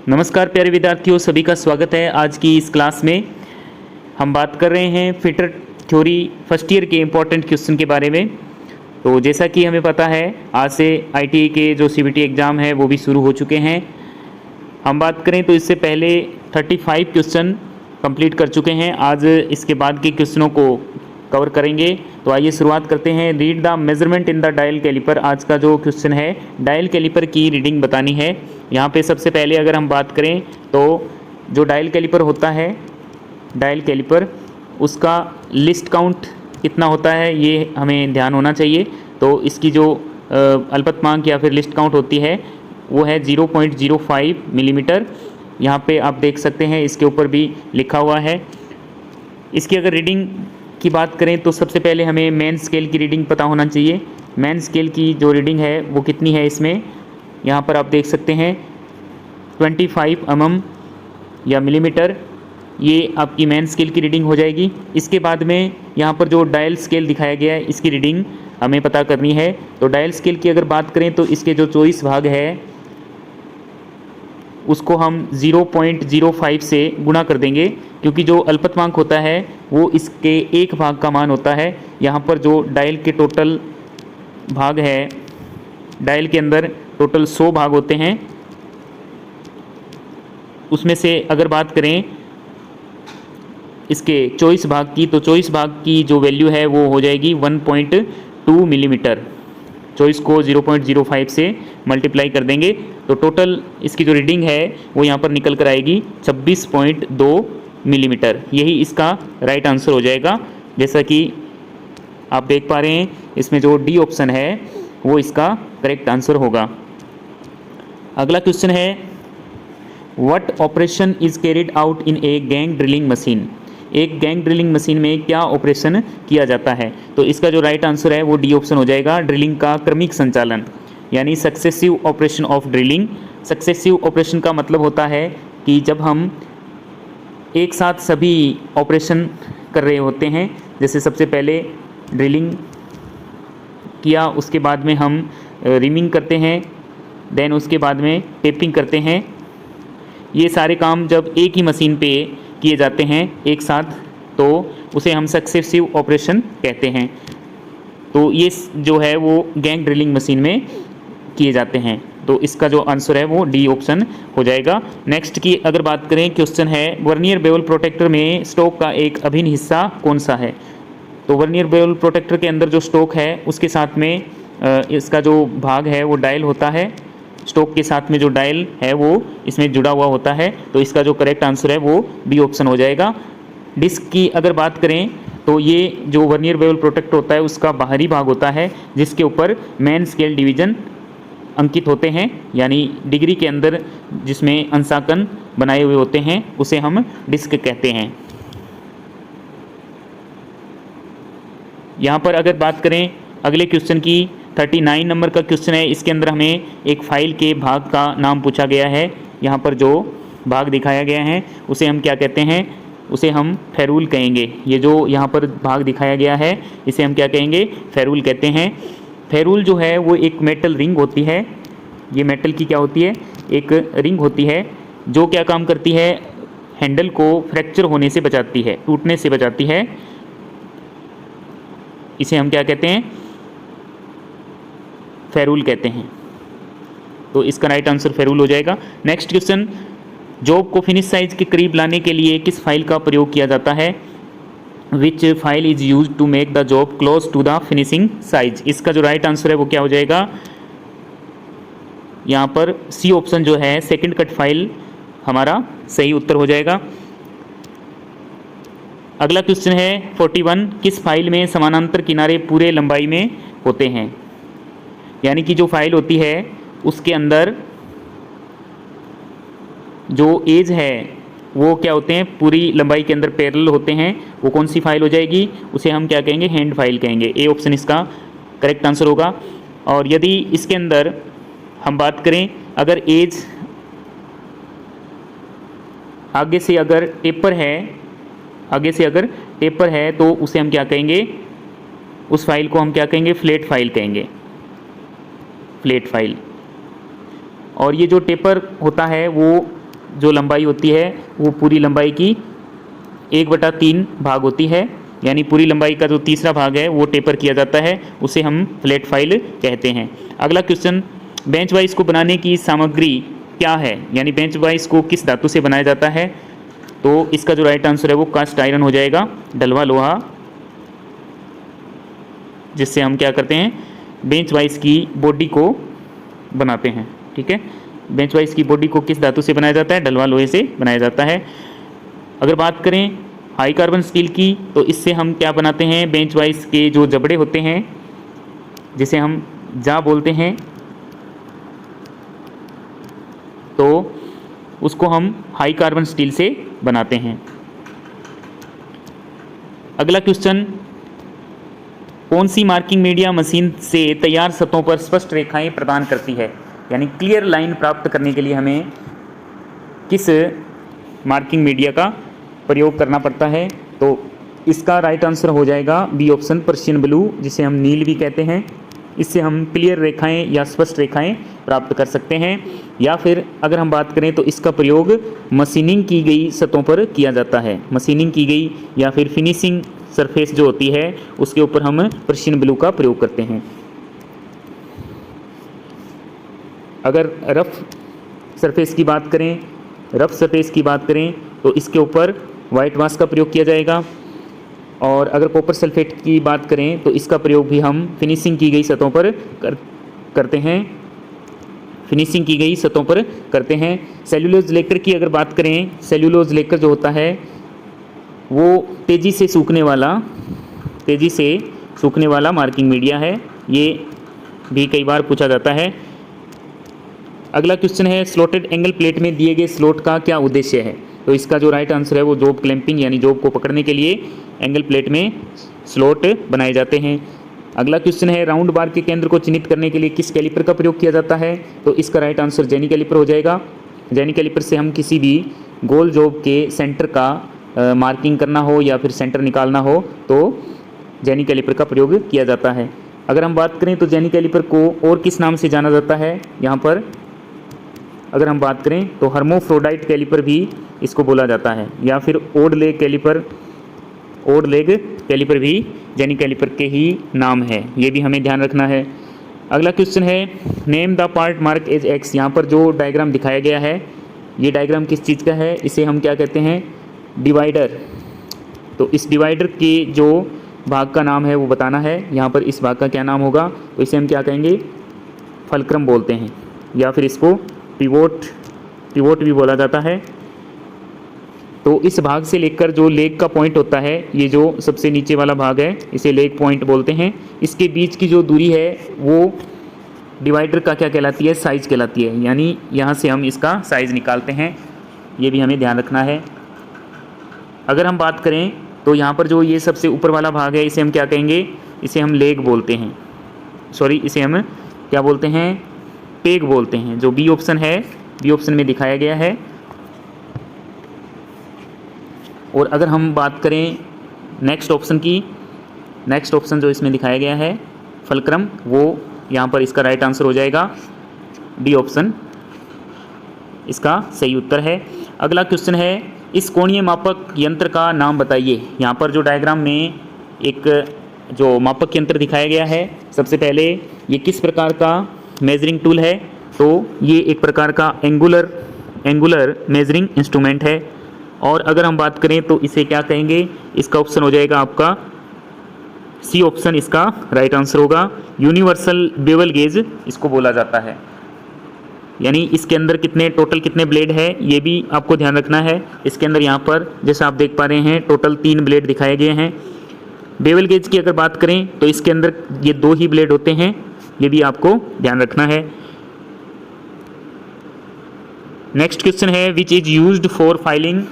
नमस्कार प्यारे विद्यार्थियों, सभी का स्वागत है। आज की इस क्लास में हम बात कर रहे हैं फिटर थ्योरी फर्स्ट ईयर के इम्पोर्टेंट क्वेश्चन के बारे में। तो जैसा कि हमें पता है, आज से आईटीआई के जो सीबीटी एग्ज़ाम है वो भी शुरू हो चुके हैं। हम बात करें तो इससे पहले 35 क्वेश्चन कंप्लीट कर चुके हैं। आज इसके बाद के क्वेश्चनों को कवर करेंगे। तो आइए शुरुआत करते हैं। Read the measurement in the dial caliper. आज का जो क्वेश्चन है, डायल कैलिपर की रीडिंग बतानी है। यहाँ पे सबसे पहले अगर हम बात करें तो जो डायल कैलिपर होता है, डायल कैलिपर उसका लिस्ट काउंट कितना होता है ये हमें ध्यान होना चाहिए। तो इसकी जो अल्पतमांक या फिर लिस्ट काउंट होती है वो है 0.05 मिलीमीटर। यहाँ पे आप देख सकते हैं, इसके ऊपर भी लिखा हुआ है। इसकी अगर रीडिंग की बात करें तो सबसे पहले हमें मेन स्केल की रीडिंग पता होना चाहिए। मेन स्केल की जो रीडिंग है वो कितनी है, इसमें यहाँ पर आप देख सकते हैं 25 mm या मिलीमीटर, ये आपकी मेन स्केल की रीडिंग हो जाएगी। इसके बाद में यहाँ पर जो डायल स्केल दिखाया गया है इसकी रीडिंग हमें पता करनी है। तो डायल स्केल की अगर बात करें तो इसके जो 24 भाग है उसको हम 0.05 से गुणा कर देंगे, क्योंकि जो अल्पतमांक होता है वो इसके एक भाग का मान होता है। यहाँ पर जो डायल के टोटल भाग है, डायल के अंदर टोटल 100 भाग होते हैं। उसमें से अगर बात करें इसके 24 भाग की, तो 24 भाग की जो वैल्यू है वो हो जाएगी 1.2 मिलीमीटर। 24 को 0.05 से मल्टीप्लाई कर देंगे तो टोटल इसकी जो रीडिंग है वो यहाँ पर निकल कर आएगी 26.2 मिलीमीटर। यही इसका राइट आंसर हो जाएगा। जैसा कि आप देख पा रहे हैं, इसमें जो डी ऑप्शन है वो इसका करेक्ट आंसर होगा। अगला क्वेश्चन है, what operation is carried out in a gang drilling machine. एक गैंग ड्रिलिंग मशीन में क्या ऑपरेशन किया जाता है। तो इसका जो राइट आंसर है वो डी ऑप्शन हो जाएगा, ड्रिलिंग का क्रमिक संचालन, यानी successive operation of drilling. Successive operation का मतलब होता है कि जब हम एक साथ सभी ऑपरेशन कर रहे होते हैं, जैसे सबसे पहले ड्रिलिंग किया, उसके बाद में हम रिमिंग करते हैं, देन उसके बाद में टेपिंग करते हैं। ये सारे काम जब एक ही मशीन पे किए जाते हैं एक साथ, तो उसे हम सक्सेसिव ऑपरेशन कहते हैं। तो ये जो है वो गैंग ड्रिलिंग मशीन में किए जाते हैं। तो इसका जो आंसर है वो डी ऑप्शन हो जाएगा। नेक्स्ट की अगर बात करें, क्वेश्चन है, वर्नियर बेवल प्रोटेक्टर में स्टोक का एक अभिन्न हिस्सा कौन सा है। तो वर्नियर बेवल प्रोटेक्टर के अंदर जो स्टोक है उसके साथ में इसका जो भाग है वो डायल होता है। स्टोक के साथ में जो डायल है वो इसमें जुड़ा हुआ होता है। तो इसका जो करेक्ट आंसर है वो बी ऑप्शन हो जाएगा। डिस्क की अगर बात करें तो ये जो वर्नियर बेवल प्रोटेक्टर होता है उसका बाहरी भाग होता है, जिसके ऊपर मेन स्केल डिवीजन अंकित होते हैं, यानी डिग्री के अंदर जिसमें अंशांकन बनाए हुए होते हैं उसे हम डिस्क कहते हैं। यहाँ पर अगर बात करें अगले क्वेश्चन की, 39 नंबर का क्वेश्चन है। इसके अंदर हमें एक फाइल के भाग का नाम पूछा गया है। यहाँ पर जो भाग दिखाया गया है उसे हम क्या कहते हैं, उसे हम फेरूल कहेंगे। ये जो यहाँ पर भाग दिखाया गया है इसे हम क्या कहेंगे, फेरूल कहते हैं। फेरूल जो है वो एक मेटल रिंग होती है। ये मेटल की क्या होती है, एक रिंग होती है, जो क्या काम करती है, हैंडल को फ्रैक्चर होने से बचाती है, टूटने से बचाती है। इसे हम क्या कहते हैं, फेरूल कहते हैं। तो इसका राइट आंसर फेरूल हो जाएगा। नेक्स्ट क्वेश्चन, जॉब को फिनिश साइज के करीब लाने के लिए किस फाइल का प्रयोग किया जाता है। Which file is use to make the job close to the finishing size. इसका जो राइट आंसर है वो क्या हो जाएगा, यहाँ पर सी ऑप्शन जो है सेकंड कट फाइल हमारा सही उत्तर हो जाएगा। अगला क्वेश्चन है 41, किस फाइल में समानांतर किनारे पूरे लंबाई में होते हैं। यानी कि जो फाइल होती है उसके अंदर जो एज है वो क्या होते हैं, पूरी लंबाई के अंदर पैरेलल होते हैं। वो कौन सी फाइल हो जाएगी, उसे हम क्या कहेंगे, हैंड फाइल कहेंगे। ए ऑप्शन इसका करेक्ट आंसर होगा। और यदि इसके अंदर हम बात करें, अगर एज आगे से अगर टेपर है, आगे से अगर टेपर है तो उसे हम क्या कहेंगे, उस फाइल को हम क्या कहेंगे, फ्लैट फाइल कहेंगे, फ्लैट फाइल। और ये जो टेपर होता है वो जो लंबाई होती है वो पूरी लंबाई की 1/3 भाग होती है, यानी पूरी लंबाई का जो तीसरा भाग है वो टेपर किया जाता है, उसे हम फ्लैट फाइल कहते हैं। अगला क्वेश्चन, बेंच वाइज को बनाने की सामग्री क्या है, यानी बेंच वाइज को किस धातु से बनाया जाता है। तो इसका जो राइट आंसर है वो कास्ट आयरन हो जाएगा, डलवा लोहा, जिससे हम क्या करते हैं, बेंच वाइज की बॉडी को बनाते हैं। ठीक है, बेंच वाइज की बॉडी को किस धातु से बनाया जाता है, डलवा लोहे से बनाया जाता है। अगर बात करें हाई कार्बन स्टील की, तो इससे हम क्या बनाते हैं, बेंच वाइज के जो जबड़े होते हैं जिसे हम जा बोलते हैं, तो उसको हम हाई कार्बन स्टील से बनाते हैं। अगला क्वेश्चन, कौन सी मार्किंग मीडिया मशीन से तैयार सतहों पर स्पष्ट रेखाएं प्रदान करती है, यानी क्लियर लाइन प्राप्त करने के लिए हमें किस मार्किंग मीडिया का प्रयोग करना पड़ता है। तो इसका राइट आंसर हो जाएगा बी ऑप्शन, पर्शियन ब्लू, जिसे हम नील भी कहते हैं। इससे हम क्लियर रेखाएं या स्पष्ट रेखाएं प्राप्त कर सकते हैं। या फिर अगर हम बात करें तो इसका प्रयोग मशीनिंग की गई सतहों पर किया जाता है, मशीनिंग की गई या फिर फिनिशिंग सरफेस जो होती है उसके ऊपर हम पर्शियन ब्लू का प्रयोग करते हैं। अगर रफ सरफेस की बात करें, तो इसके ऊपर वाइट वाश का प्रयोग किया जाएगा। और अगर कॉपर सल्फेट की बात करें तो इसका प्रयोग भी हम फिनिशिंग की गई सतहों पर करते हैं। सेल्यूलोज लेकर की अगर बात करें, सेल्यूलोज लेकर जो होता है वो तेज़ी से सूखने वाला मार्किंग मीडिया है, ये भी कई बार पूछा जाता है। अगला क्वेश्चन है, स्लॉटेड एंगल प्लेट में दिए गए स्लॉट का क्या उद्देश्य है। तो इसका जो राइट आंसर है वो जॉब क्लैंपिंग, यानी जॉब को पकड़ने के लिए एंगल प्लेट में स्लॉट बनाए जाते हैं। अगला क्वेश्चन है, राउंड बार के केंद्र को चिन्हित करने के लिए किस कैलिपर का प्रयोग किया जाता है। तो इसका राइट आंसर जेनी कैलिपर हो जाएगा। जेनी कैलिपर से हम किसी भी गोल जॉब के सेंटर का मार्किंग करना हो या फिर सेंटर निकालना हो तो जेनी कैलिपर का प्रयोग किया जाता है। अगर हम बात करें तो जेनी कैलिपर को और किस नाम से जाना जाता है, यहाँ पर अगर हम बात करें तो हर्मोफ्रोडाइट कैलिपर भी इसको बोला जाता है, या फिर ओड लेग कैलिपर भी जेनी कैलिपर के ही नाम है, ये भी हमें ध्यान रखना है। अगला क्वेश्चन है, name the part mark as x. यहाँ पर जो डायग्राम दिखाया गया है ये डायग्राम किस चीज़ का है, इसे हम क्या कहते हैं, डिवाइडर। तो इस डिवाइडर के जो भाग का नाम है वो बताना है। यहाँ पर इस भाग का क्या नाम होगा, तो इसे हम क्या कहेंगे, फलक्रम बोलते हैं, या फिर इसको पिवोट भी बोला जाता है। तो इस भाग से लेकर जो लेग का पॉइंट होता है, ये जो सबसे नीचे वाला भाग है इसे लेग पॉइंट बोलते हैं। इसके बीच की जो दूरी है वो डिवाइडर का क्या कहलाती है, साइज कहलाती है, यानी यहाँ से हम इसका साइज निकालते हैं, ये भी हमें ध्यान रखना है। अगर हम बात करें तो यहाँ पर जो ये सबसे ऊपर वाला भाग है इसे हम क्या कहेंगे, इसे हम लेग बोलते हैं, इसे हम क्या बोलते हैं, पेग बोलते हैं, जो बी ऑप्शन है, बी ऑप्शन में दिखाया गया है। और अगर हम बात करें नेक्स्ट ऑप्शन की, नेक्स्ट ऑप्शन जो इसमें दिखाया गया है फलक्रम, वो यहाँ पर इसका राइट आंसर हो जाएगा डी ऑप्शन, इसका सही उत्तर है। अगला क्वेश्चन है, इस कोणीय मापक यंत्र का नाम बताइए। यहाँ पर जो डायग्राम में एक जो मापक यंत्र दिखाया गया है, सबसे पहले ये किस प्रकार का मेजरिंग टूल है, तो ये एक प्रकार का एंगुलर मेजरिंग इंस्ट्रूमेंट है। और अगर हम बात करें तो इसे क्या कहेंगे, इसका ऑप्शन हो जाएगा आपका सी ऑप्शन, इसका राइट आंसर होगा। यूनिवर्सल बेवल गेज इसको बोला जाता है, यानी इसके अंदर टोटल कितने ब्लेड है ये भी आपको ध्यान रखना है। इसके अंदर यहाँ पर जैसे आप देख पा रहे हैं टोटल 3 ब्लेड दिखाए गए हैं। बेवल गेज की अगर बात करें तो इसके अंदर ये 2 ही ब्लेड होते हैं, ये भी आपको ध्यान रखना है। नेक्स्ट क्वेश्चन है, which is used for filing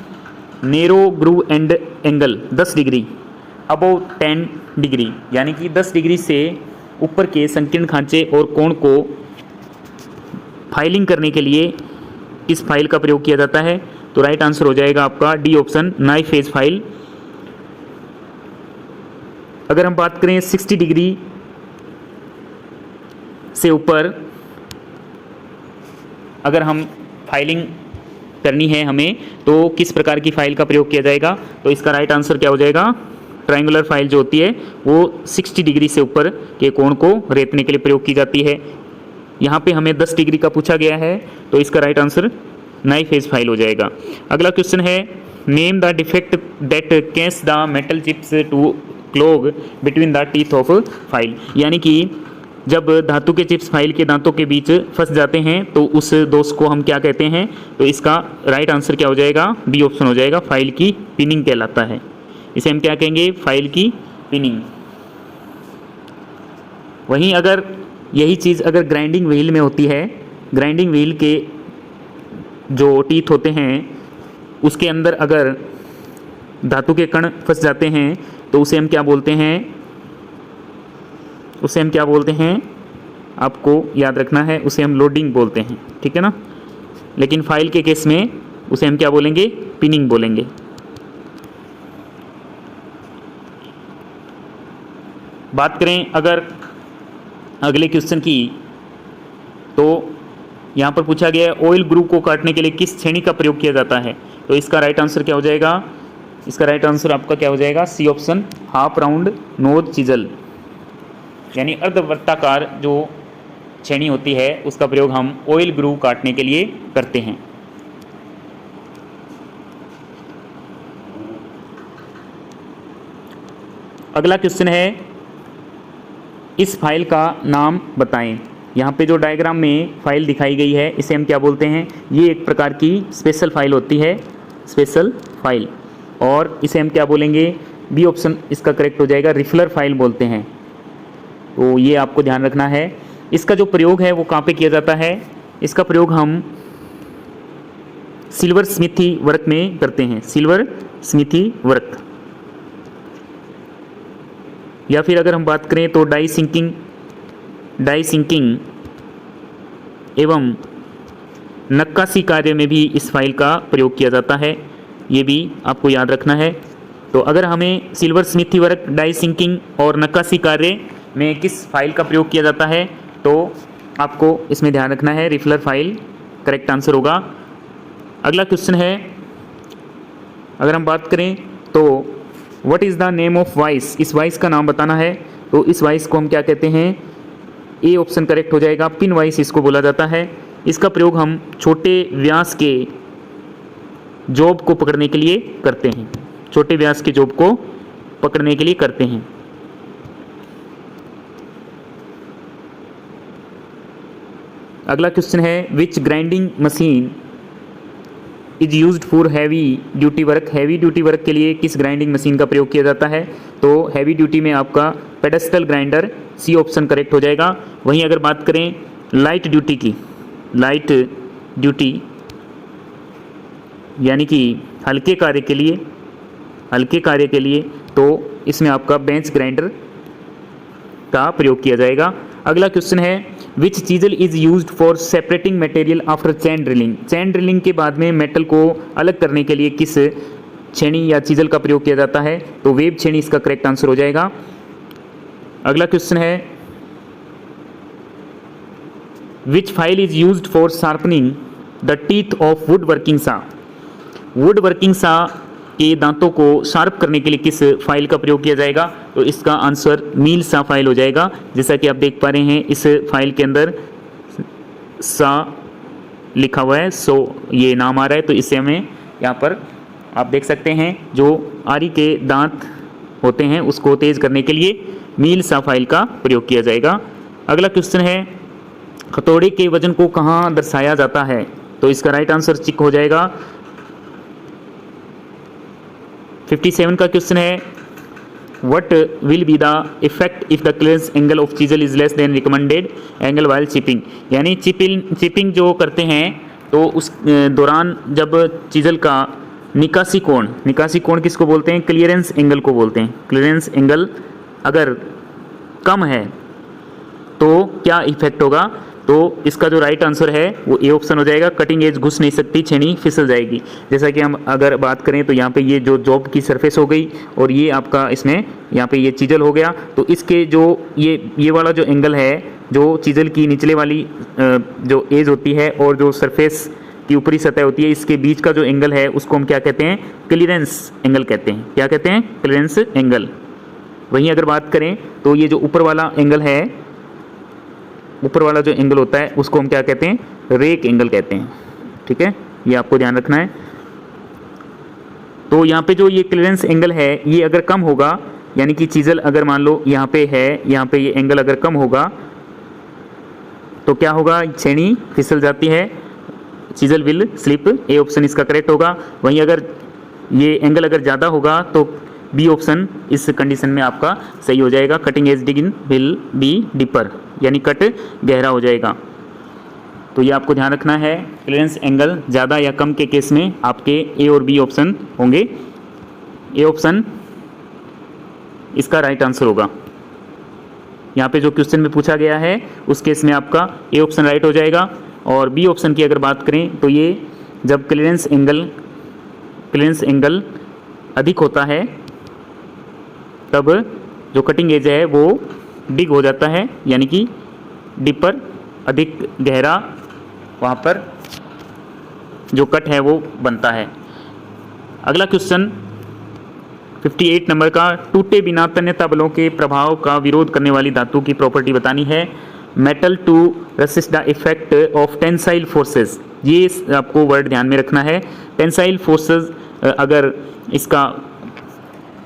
narrow groove and angle 10 degree above 10 degree, यानी कि 10 डिग्री से ऊपर के संकीर्ण खांचे और कोण को फाइलिंग करने के लिए इस फाइल का प्रयोग किया जाता है। तो राइट आंसर हो जाएगा आपका D option, knife edge file. अगर हम बात करें 60 डिग्री से ऊपर अगर हम फाइलिंग करनी है हमें, तो किस प्रकार की फाइल का प्रयोग किया जाएगा? तो इसका राइट आंसर क्या हो जाएगा? ट्रायंगुलर फाइल जो होती है वो 60 डिग्री से ऊपर के कोण को रेतने के लिए प्रयोग की जाती है। यहाँ पे हमें 10 डिग्री का पूछा गया है, तो इसका right answer knife edge file हो जाएगा। अगला क्वेश्चन है, name the defect that causes the metal chips to clog between the teeth of file. यानी कि जब धातु के चिप्स फाइल के दांतों के बीच फंस जाते हैं तो उस दोष को हम क्या कहते हैं? तो इसका राइट आंसर क्या हो जाएगा? बी ऑप्शन हो जाएगा, फाइल की पिनिंग कहलाता है। इसे हम क्या कहेंगे? फाइल की पिनिंग। वहीं अगर यही चीज़ अगर ग्राइंडिंग व्हील में होती है, ग्राइंडिंग व्हील के जो टीथ होते हैं उसके अंदर अगर धातु के कण फंस जाते हैं तो उसे हम क्या बोलते हैं? उसे हम क्या बोलते हैं? आपको याद रखना है, उसे हम लोडिंग बोलते हैं, ठीक है ना। लेकिन फाइल के केस में उसे हम क्या बोलेंगे? पिनिंग बोलेंगे। बात करें अगर अगले क्वेश्चन की, तो यहाँ पर पूछा गया है ऑयल ग्रू को काटने के लिए किस छेनी का प्रयोग किया जाता है? तो इसका राइट आंसर क्या हो जाएगा? इसका राइट आंसर आपका क्या हो जाएगा? C option, half round knows chisel, यानी अर्धवृत्ताकार जो छेनी होती है उसका प्रयोग हम ऑयल ग्रू काटने के लिए करते हैं। अगला क्वेश्चन है, इस फाइल का नाम बताएं। यहाँ पे जो डायग्राम में फाइल दिखाई गई है इसे हम क्या बोलते हैं? ये एक प्रकार की स्पेशल फाइल होती है, स्पेशल फाइल, और इसे हम क्या बोलेंगे? बी ऑप्शन इसका करेक्ट हो जाएगा, रिफलर फाइल बोलते हैं। तो ये आपको ध्यान रखना है। इसका जो प्रयोग है वो कहाँ पे किया जाता है? इसका प्रयोग हम सिल्वर स्मिथी वर्क में करते हैं, सिल्वर स्मिथी वर्क। या फिर अगर हम बात करें तो डाई सिंकिंग एवं नक्काशी कार्य में भी इस फाइल का प्रयोग किया जाता है, ये भी आपको याद रखना है। तो अगर हमें silver smithy work, die sinking और नक्काशी कार्य में किस फाइल का प्रयोग किया जाता है, तो आपको इसमें ध्यान रखना है, रिफलर फाइल करेक्ट आंसर होगा। अगला क्वेश्चन है, अगर हम बात करें तो what is the name of vice, इस वाइस का नाम बताना है। तो इस वाइस को हम क्या कहते हैं? ए ऑप्शन करेक्ट हो जाएगा, पिन वाइस इसको बोला जाता है। इसका प्रयोग हम छोटे व्यास के जॉब को पकड़ने के लिए करते हैं, छोटे व्यास के जॉब को पकड़ने के लिए करते हैं। अगला क्वेश्चन है, which grinding machine is used for heavy duty work. Heavy duty work के लिए किस ग्राइंडिंग मशीन का प्रयोग किया जाता है? तो हैवी ड्यूटी में आपका pedestal grinder, C option correct हो जाएगा। वहीं अगर बात करें लाइट ड्यूटी की, लाइट ड्यूटी यानी कि हल्के कार्य के लिए, तो इसमें आपका बेंच ग्राइंडर का प्रयोग किया जाएगा। अगला क्वेश्चन है, which chisel is used for separating material after chain drilling. Chain drilling के बाद में मेटल को अलग करने के लिए किस छेनी या चीजल का प्रयोग किया जाता है? तो वेब छेनी इसका करेक्ट आंसर हो जाएगा। अगला क्वेश्चन है, which file is used for sharpening the teeth of wood working saw. Wood working saw के दांतों को शार्प करने के लिए किस फाइल का प्रयोग किया जाएगा? तो इसका आंसर मील सा फाइल हो जाएगा। जैसा कि आप देख पा रहे हैं इस फाइल के अंदर सा लिखा हुआ है, सो ये नाम आ रहा है, तो इससे हमें यहाँ पर आप देख सकते हैं जो आरी के दांत होते हैं उसको तेज करने के लिए मील सा फाइल का प्रयोग किया जाएगा। अगला क्वेश्चन है, हथौड़े के वजन को कहाँ दर्शाया जाता है? तो इसका राइट आंसर चिक हो जाएगा। 57 का क्वेश्चन है, what will be the effect if the clearance angle of chisel is less than recommended angle while chipping. यानी चिपिंग जो करते हैं तो उस दौरान जब चीजल का निकासी कोण किसको बोलते हैं? क्लियरेंस एंगल को बोलते हैं। क्लियरेंस एंगल अगर कम है तो क्या इफेक्ट होगा? तो इसका जो राइट आंसर है वो ए ऑप्शन हो जाएगा, कटिंग एज घुस नहीं सकती, छेनी फिसल जाएगी। जैसा कि हम अगर बात करें तो यहाँ पे ये जो जॉब की सरफेस हो गई और ये आपका इसमें यहाँ पे ये चीजल हो गया, तो इसके जो ये वाला जो एंगल है, जो चीजल की निचले वाली जो एज होती है और जो सरफेस की ऊपरी सतह होती है, इसके बीच का जो एंगल है उसको हम क्या कहते हैं? क्लीयरेंस एंगल कहते हैं। क्या कहते हैं? Clearance angle. वहीं अगर बात करें तो ये जो ऊपर वाला एंगल है, ऊपर वाला जो एंगल होता है उसको हम क्या कहते हैं? रेक एंगल कहते हैं। ठीक है, ये आपको ध्यान रखना है। तो यहाँ पे जो ये क्लीयरेंस एंगल है ये अगर कम होगा, यानी कि चीज़ल अगर मान लो यहाँ पे है, यहाँ पे ये एंगल अगर कम होगा तो क्या होगा? छेनी फिसल जाती है, chisel will slip. A option इसका करेक्ट होगा। वहीं अगर ये एंगल अगर ज़्यादा होगा तो बी ऑप्शन इस कंडीशन में आपका सही हो जाएगा। Cutting edge dig in will be deeper, यानी कट गहरा हो जाएगा। तो ये आपको ध्यान रखना है। क्लीयरेंस एंगल ज़्यादा या कम के केस में आपके ए और बी ऑप्शन होंगे। ए ऑप्शन इसका राइट आंसर होगा। यहाँ पे जो क्वेश्चन में पूछा गया है उस केस में आपका ए ऑप्शन राइट हो जाएगा। और बी ऑप्शन की अगर बात करें तो ये जब क्लीयरेंस एंगल अधिक होता है तब जो कटिंग एज है वो डिग हो जाता है, यानी कि डीपर, अधिक गहरा, वहाँ पर जो कट है वो बनता है। अगला क्वेश्चन 58 नंबर का, टूटे बिना तन्यता बलों के प्रभाव का विरोध करने वाली धातु की प्रॉपर्टी बतानी है। Metal to resist the effect of tensile forces. ये आपको वर्ड ध्यान में रखना है। टेंसाइल फोर्सेस अगर इसका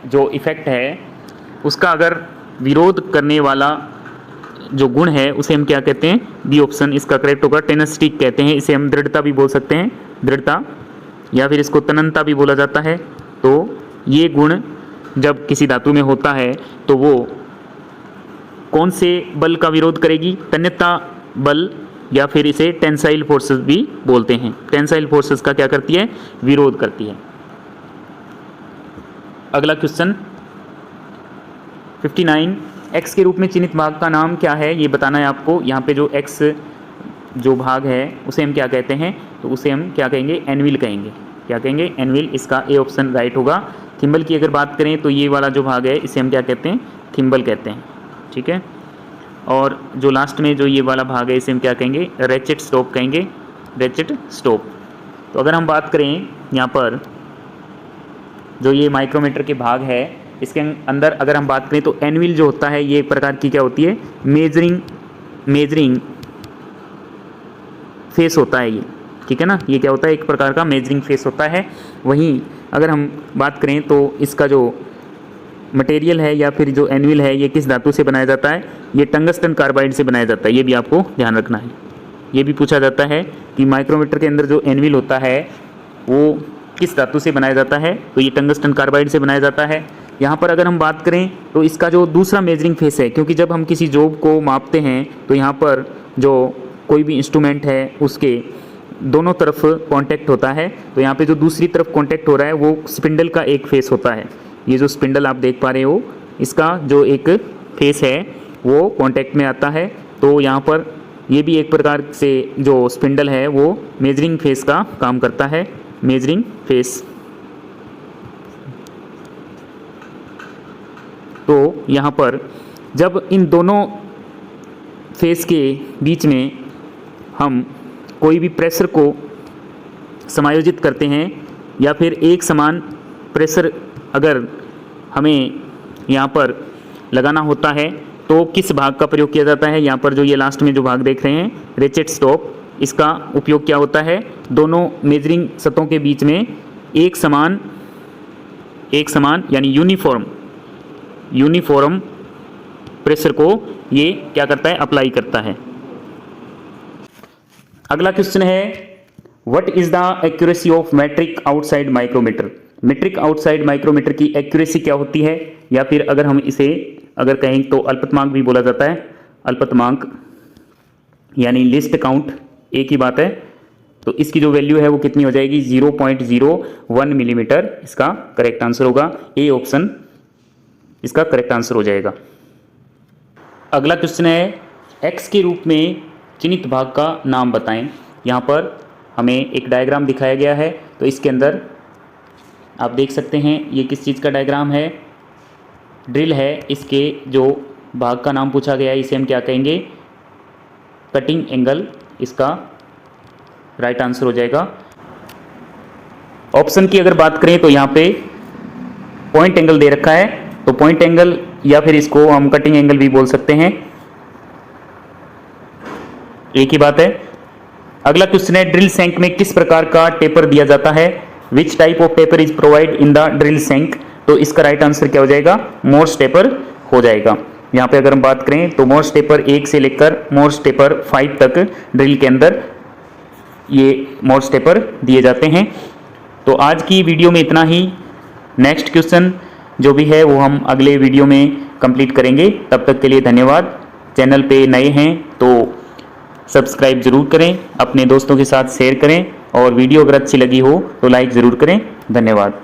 जो इफेक्ट है उसका अगर विरोध करने वाला जो गुण है उसे हम क्या कहते हैं? बी ऑप्शन इसका करेक्ट होगा। टेनेसिटी कहते हैं इसे, हम दृढ़ता भी बोल सकते हैं, दृढ़ता, या फिर इसको तननता भी बोला जाता है। तो ये गुण जब किसी धातु में होता है तो वो कौन से बल का विरोध करेगी? तन्यता बल, या फिर इसे टेंसाइल फोर्सेस भी बोलते हैं। टेंसाइल फोर्सेस का क्या करती है? विरोध करती है। अगला क्वेश्चन 59, एक्स के रूप में चिन्हित भाग का नाम क्या है ये बताना है आपको। यहाँ पे जो एक्स जो भाग है उसे हम क्या कहते हैं? तो उसे हम क्या कहेंगे? एनविल कहेंगे। क्या कहेंगे? एनविल। इसका ए ऑप्शन राइट होगा। थिम्बल की अगर बात करें तो ये वाला जो भाग है इसे हम क्या कहते हैं? थिम्बल कहते हैं। ठीक है, और जो लास्ट में जो ये वाला भाग है इसे हम क्या कहेंगे? रेचेट स्टॉप कहेंगे, रेचेट स्टॉप। तो अगर हम बात करें यहाँ पर जो ये माइक्रोमीटर के भाग है इसके अंदर अगर हम बात करें तो एनविल जो होता है ये एक प्रकार की क्या होती है? मेजरिंग फेस होता है ये। ठीक है ना, ये क्या होता है? एक प्रकार का मेजरिंग फेस होता है। वहीं अगर हम बात करें तो इसका जो मटेरियल है या फिर जो एनविल है ये किस धातु से बनाया जाता है? ये टंगस्टन कार्बाइड से बनाया जाता है। ये भी आपको ध्यान रखना है। ये भी पूछा जाता है कि माइक्रोमीटर के अंदर जो एनविल होता है वो किस धातु से बनाया जाता है? तो ये टंगस्टन कार्बाइड से बनाया जाता है। यहाँ पर अगर हम बात करें तो इसका जो दूसरा मेजरिंग फेस है, क्योंकि जब हम किसी जॉब को मापते हैं तो यहाँ पर जो कोई भी इंस्ट्रूमेंट है उसके दोनों तरफ कांटेक्ट होता है। तो यहाँ पे जो दूसरी तरफ कांटेक्ट हो रहा है वो स्पिंडल का एक फेस होता है। ये जो स्पिंडल आप देख पा रहे हो इसका जो एक फेस है वो कांटेक्ट में आता है। तो यहाँ पर ये भी एक प्रकार से जो स्पिंडल है वो मेजरिंग फेस का काम करता है। Measuring face. तो यहाँ पर जब इन दोनों फेस के बीच में हम कोई भी प्रेशर को समायोजित करते हैं या फिर एक समान प्रेशर अगर हमें यहाँ पर लगाना होता है तो किस भाग का प्रयोग किया जाता है? यहाँ पर जो ये लास्ट में जो भाग देख रहे हैं रेचेट स्टॉप, इसका उपयोग क्या होता है? दोनों मेजरिंग सतहों के बीच में एक समान यानी यूनिफॉर्म प्रेशर को ये क्या करता है? अप्लाई करता है। अगला क्वेश्चन है, what is the accuracy of matric outside micrometer? Metric outside micrometer की एक्यूरेसी क्या होती है? या फिर अगर हम इसे अगर कहें तो अल्पतमांक भी बोला जाता है। अल्पतमांक यानी लिस्ट काउंट एक ही बात है। तो इसकी जो वैल्यू है वो कितनी हो जाएगी? 0.01 मिलीमीटर इसका करेक्ट आंसर होगा। ए ऑप्शन इसका करेक्ट आंसर हो जाएगा। अगला क्वेश्चन है, एक्स के रूप में चिन्हित भाग का नाम बताएं। यहाँ पर हमें एक डायग्राम दिखाया गया है। तो इसके अंदर आप देख सकते हैं ये किस चीज़ का डायग्राम है? ड्रिल है। इसके जो भाग का नाम पूछा गया है इसे हम क्या कहेंगे? कटिंग एंगल इसका राइट आंसर हो जाएगा। ऑप्शन की अगर बात करें तो यहाँ पे पॉइंट एंगल दे रखा है, तो पॉइंट एंगल या फिर इसको हम कटिंग एंगल भी बोल सकते हैं, एक ही बात है। अगला क्वेश्चन है ड्रिल सैंक में किस प्रकार का टेपर दिया जाता है, which type of taper is provide in the drill shank. तो इसका राइट आंसर क्या हो जाएगा, मोर्स टेपर हो जाएगा। यहाँ पे अगर हम बात करें तो मोर्स टेपर 1 से लेकर मोर्स टेपर 5 तक ड्रिल के अंदर ये मोर्स टेपर दिए जाते हैं। तो आज की वीडियो में इतना ही। नेक्स्ट क्वेश्चन जो भी है वो हम अगले वीडियो में कंप्लीट करेंगे। तब तक के लिए धन्यवाद। चैनल पे नए हैं तो सब्सक्राइब ज़रूर करें, अपने दोस्तों के साथ शेयर करें और वीडियो अगर अच्छी लगी हो तो लाइक ज़रूर करें। धन्यवाद।